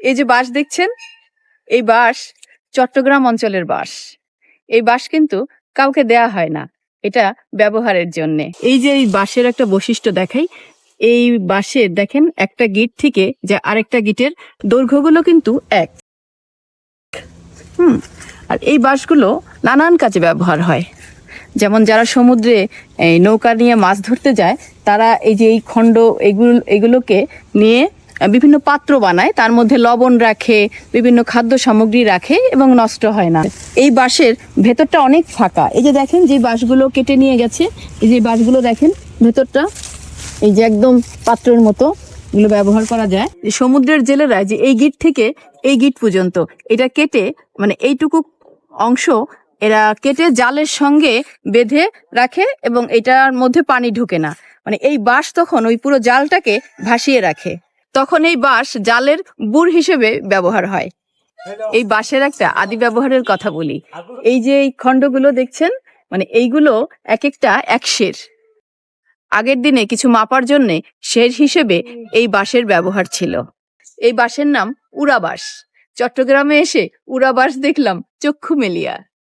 এই যে বাঁশ দেখছেন, এই বাঁশ চট্টগ্রাম অঞ্চলের বাঁশ। এই বাঁশ কিন্তু কাউকে দেয়া হয় না, এটা ব্যবহারের জন্য। এই যে এই বাঁশের একটা বৈশিষ্ট্য দেখাই, এই বাঁশের দেখেন একটা গিট থেকে যে আরেকটা গিটের দৈর্ঘ্যগুলো কিন্তু এক। আর এই বাঁশগুলো নানান কাজে ব্যবহার হয়। যেমন যারা সমুদ্রে এই নৌকা নিয়ে মাছ ধরতে যায়, তারা এই যে এই খণ্ড এগুলোকে নিয়ে বিভিন্ন পাত্র বানায়, তার মধ্যে লবণ রাখে, বিভিন্ন খাদ্য সামগ্রী রাখে এবং নষ্ট হয় না। এই বাঁশের ভেতরটা অনেক ফাঁকা। এই যে দেখেন যে বাঁশগুলো কেটে নিয়ে গেছে, এই যে বাঁশগুলো দেখেন ভেতরটা এই যে একদম পাত্রের মতো, এগুলো ব্যবহার করা যায়। সমুদ্রের জেলেরা যে এই গিট থেকে এই গিট পর্যন্ত এটা কেটে, মানে এইটুকু অংশ এরা কেটে জালের সঙ্গে বেঁধে রাখে এবং এটার মধ্যে পানি ঢুকে না। মানে এই বাঁশ তখন ওই পুরো জালটাকে ভাসিয়ে রাখে। তখন এই বাঁশ জালের বুড় হিসেবে ব্যবহার হয়। এই বাঁশের একটা আদি ব্যবহারের কথা বলি। এই যে এই খণ্ডগুলো দেখছেন, মানে এইগুলো এক একটা এক সের। আগের দিনে কিছু মাপার জন্যে সের হিসেবে এই বাঁশের ব্যবহার ছিল। এই বাঁশের নাম উড়া বাঁশ। চট্টগ্রামে এসে উড়া বাঁশ দেখলাম চক্ষু মেলিয়া।